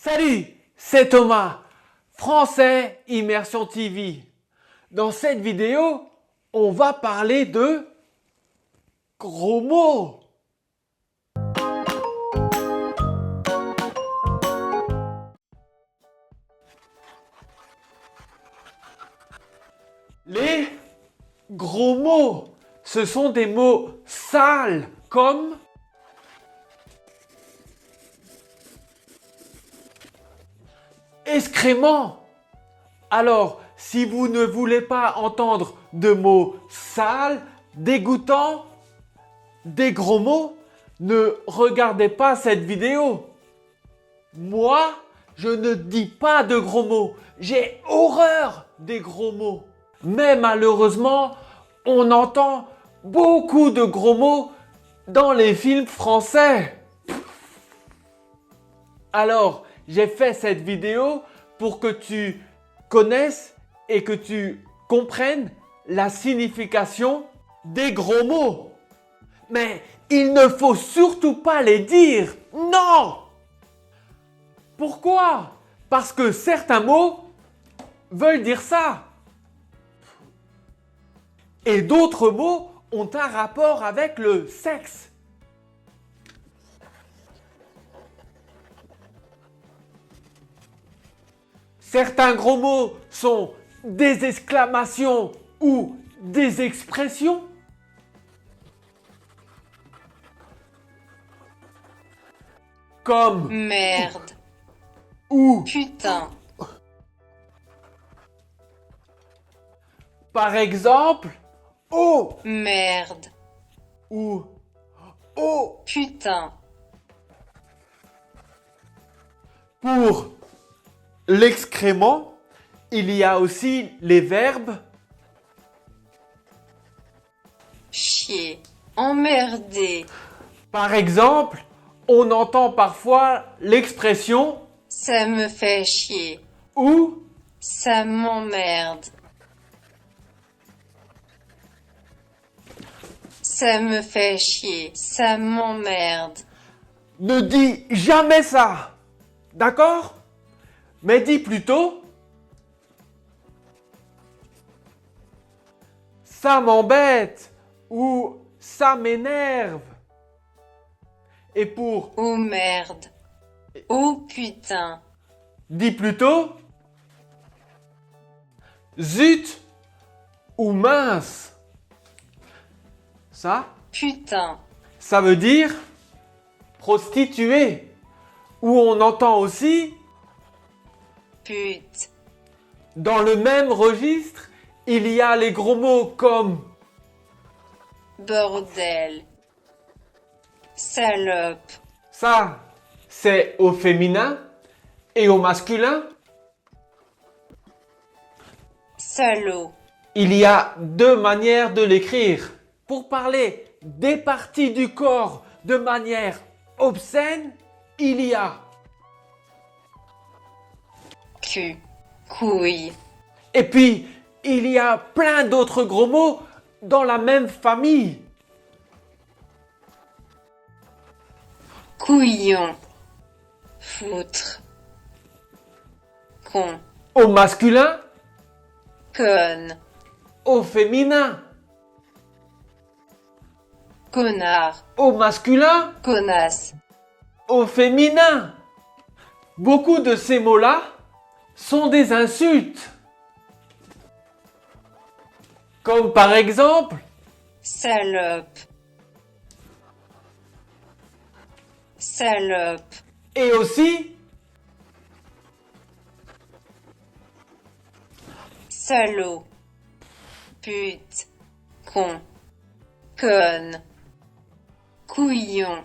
Salut, c'est Thomas, Français Immersion TV. Dans cette vidéo, on va parler de gros mots. Les gros mots, ce sont des mots sales comme excréments. Alors, si vous ne voulez pas entendre de mots sales, dégoûtants, des gros mots, ne regardez pas cette vidéo. Moi, je ne dis pas de gros mots. J'ai horreur des gros mots. Mais malheureusement, on entend beaucoup de gros mots dans les films français. Alors, j'ai fait cette vidéo pour que tu connaisses et que tu comprennes la signification des gros mots. Mais il ne faut surtout pas les dire. Non! Pourquoi? Parce que certains mots veulent dire ça. Et d'autres mots ont un rapport avec le sexe. Certains gros mots sont des exclamations ou des expressions. Comme merde, ou putain, par exemple oh merde, ou oh. putain, Pour l'excrément, il y a aussi les verbes chier, emmerder, par exemple, on entend parfois l'expression ça me fait chier, ou ça m'emmerde, ça me fait chier, ça m'emmerde, ne dis jamais ça. D'accord? Mais dis plutôt ça m'embête ou ça m'énerve. Et pour oh merde, oh putain, dis plutôt zut ou mince. putain, Ça veut dire prostituée. Ou on entend aussi, pute, dans le même registre, il y a les gros mots comme bordel, salope, ça, c'est au féminin et au masculin. salaud, Il y a deux manières de l'écrire. Pour parler des parties du corps de manière obscène, il y a. cul, couille, Et puis, il y a plein d'autres gros mots dans la même famille. couillon, foutre, con, Au masculin, conne, au féminin. connard, Au masculin, connasse, au féminin. Beaucoup de ces mots-là sont des insultes. Comme par exemple, salope, salope, et aussi, salaud, pute, con, conne, couillon,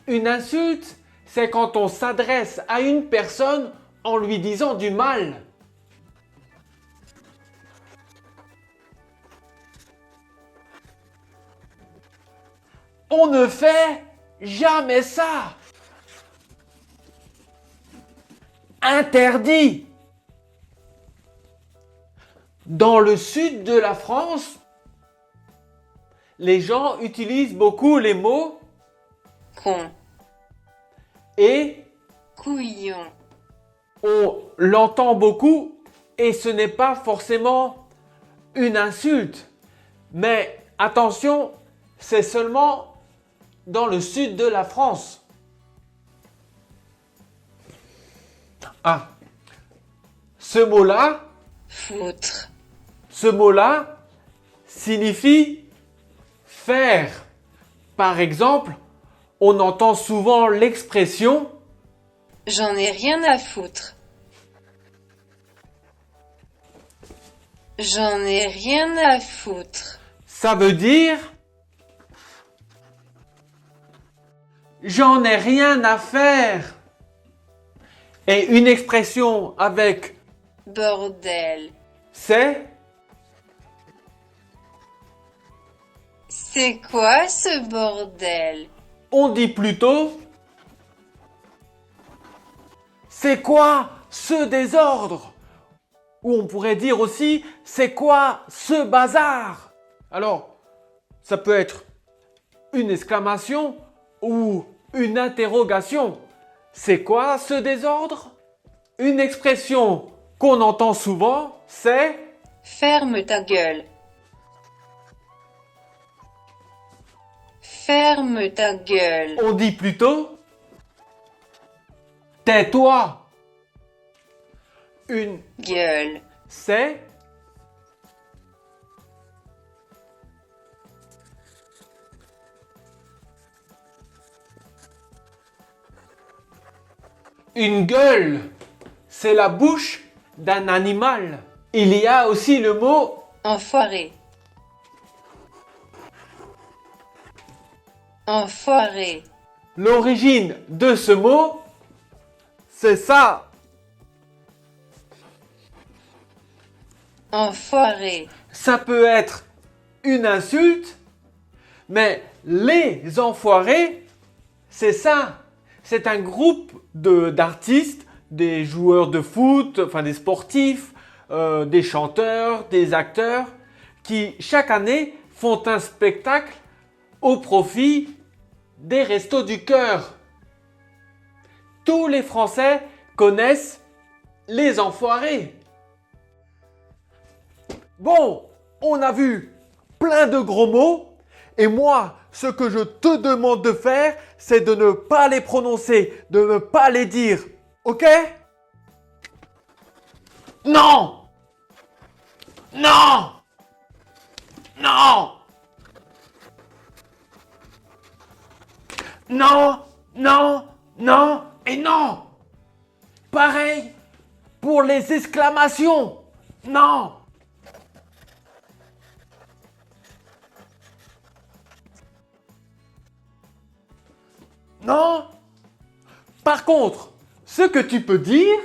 une insulte, c'est quand on s'adresse à une personne en lui disant du mal. On ne fait jamais ça. Interdit. Dans le sud de la France, les gens utilisent beaucoup les mots con, et couillon, On l'entend beaucoup et ce n'est pas forcément une insulte. Mais attention, c'est seulement dans le sud de la France. Ah, ce mot-là, foutre, ce mot-là signifie faire. Par exemple, on entend souvent l'expression j'en ai rien à foutre. J'en ai rien à foutre. ça veut dire j'en ai rien à faire. Et une expression avec Bordel. c'est C'est quoi ce bordel? on dit plutôt c'est quoi ce désordre? Ou on pourrait dire aussi c'est quoi ce bazar? Alors, ça peut être une exclamation ou une interrogation. C'est quoi ce désordre? Une expression qu'on entend souvent, c'est Ferme ta gueule. Ferme ta gueule. on dit plutôt tais-toi. Une Gueule. c'est une gueule. C'est la bouche d'un animal. Il y a aussi le mot Enfoiré. Enfoiré. l'origine de ce mot, c'est ça. Enfoiré. Ça peut être une insulte, mais les enfoirés, c'est ça. C'est un groupe d'artistes, des joueurs de foot, enfin des sportifs, des chanteurs, des acteurs, qui chaque année font un spectacle au profit des Restos du Cœur. Tous les Français connaissent les enfoirés. Bon, on a vu plein de gros mots et moi, ce que je te demande de faire, c'est de ne pas les prononcer, de ne pas les dire. Ok? Non! Non! Non! Non! Non! Non! Et non! Pareil pour les exclamations. Non! Non. Par contre, ce que tu peux dire,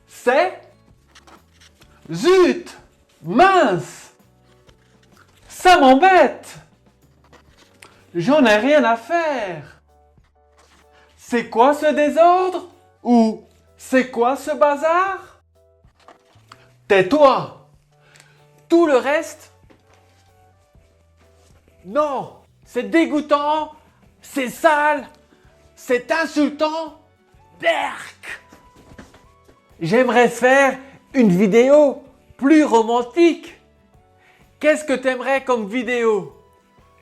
c'est zut, mince, ça m'embête, j'en ai rien à faire. C'est quoi ce désordre? Ou c'est quoi ce bazar? Tais-toi. Tout le reste, non, c'est dégoûtant. C'est sale, c'est insultant. Berk. J'aimerais faire une vidéo plus romantique. Qu'est-ce que t'aimerais comme vidéo?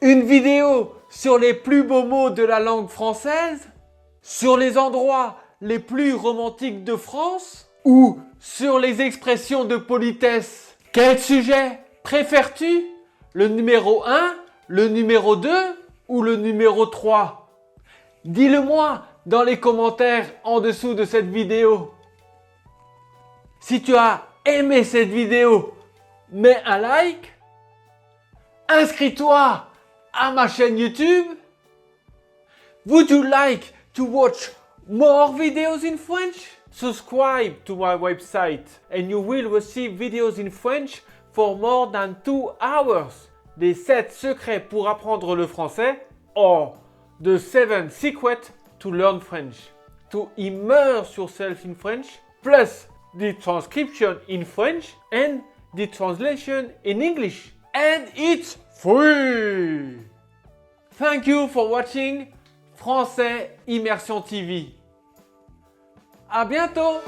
Une vidéo sur les plus beaux mots de la langue française? Sur les endroits les plus romantiques de France? Ou sur les expressions de politesse? Quel sujet préfères-tu? Le numéro 1, le numéro 2 ou le numéro 3? Dis-le-moi dans les commentaires en dessous de cette vidéo. Si tu as aimé cette vidéo, mets un like. Inscris-toi à ma chaîne YouTube. Would you like to watch more videos in French? Subscribe to my website and you will receive videos in French for more than 2 hours. Des 7 secrets pour apprendre le français, or the 7 secrets to learn French. To immerse yourself in French, plus the transcription in French and the translation in English. And it's free! Thank you for watching Français Immersion TV. À bientôt!